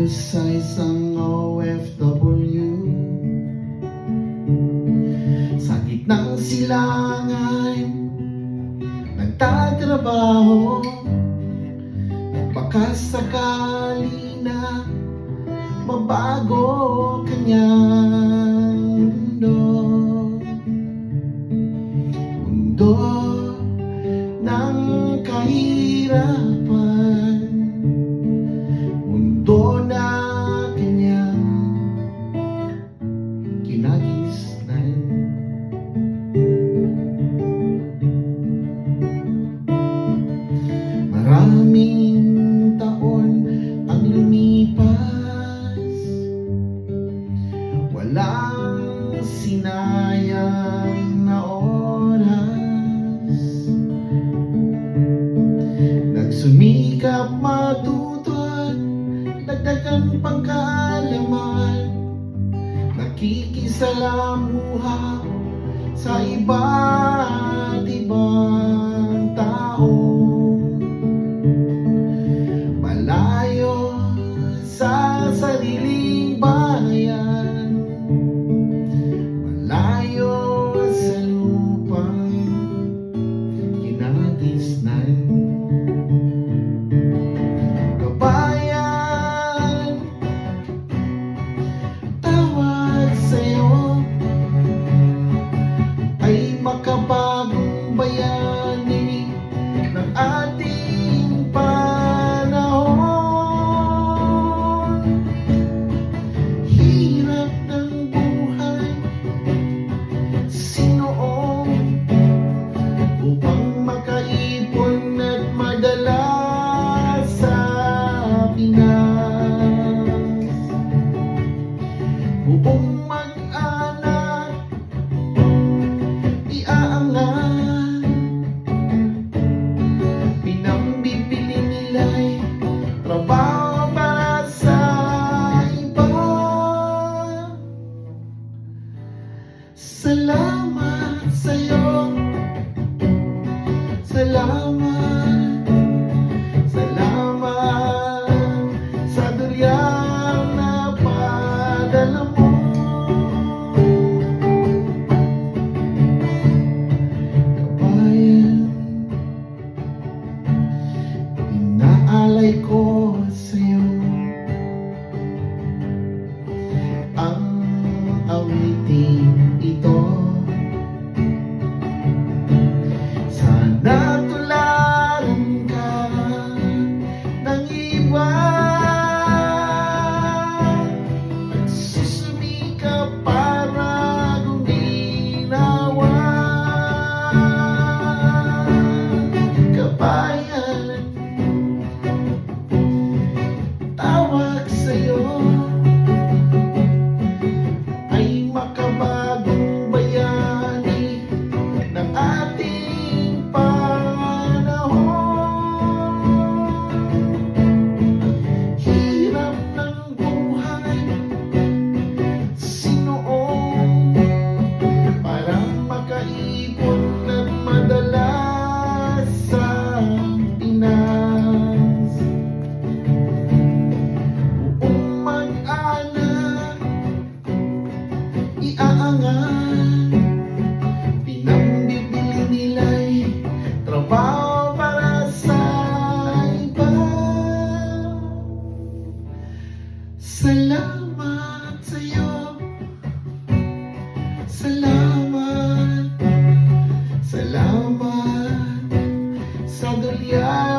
sa isang OFW sa gitnang silangan nagtatrabaho, at baka sakali na mabago kanyang mundo ng kahirapan, mundo na kanyang kinagisnan. Maraming taon ang lumipas, walang sinayang na oras. Nagsumikap matuto, dagdagan pagkaalaman, nakikisalamuha sa iba't ibang tao. Malayo sa sariling bayan, malayo sa lupang kinagisnan. Kabayan, tawag sa'yo ay makabagong bayani ng ating panahon. Hirap ng buhay, sinoon upang makaipon at madala sa Pinas. Buong mag-anak iaangat, pinambibili nila'y trabaho para sa iba. Salamat sa'yo, salamat, salamat sa duryang napadala mo. Kabayan, inaalay ko sa'yo ang awiting ito. Sana tularan ka ng iba, susumikap para guminawa. Kabayan, tawag sa'yo ay makabagong bayani ng ating panahon. Hirap ng buhay, sinoon para makaipon at madala sa Pinas. Buong mag-anak iaangat, pinambibili nila'y trabaho para sa iba. Salamat sa'yo, salamat, salamat sa dulyan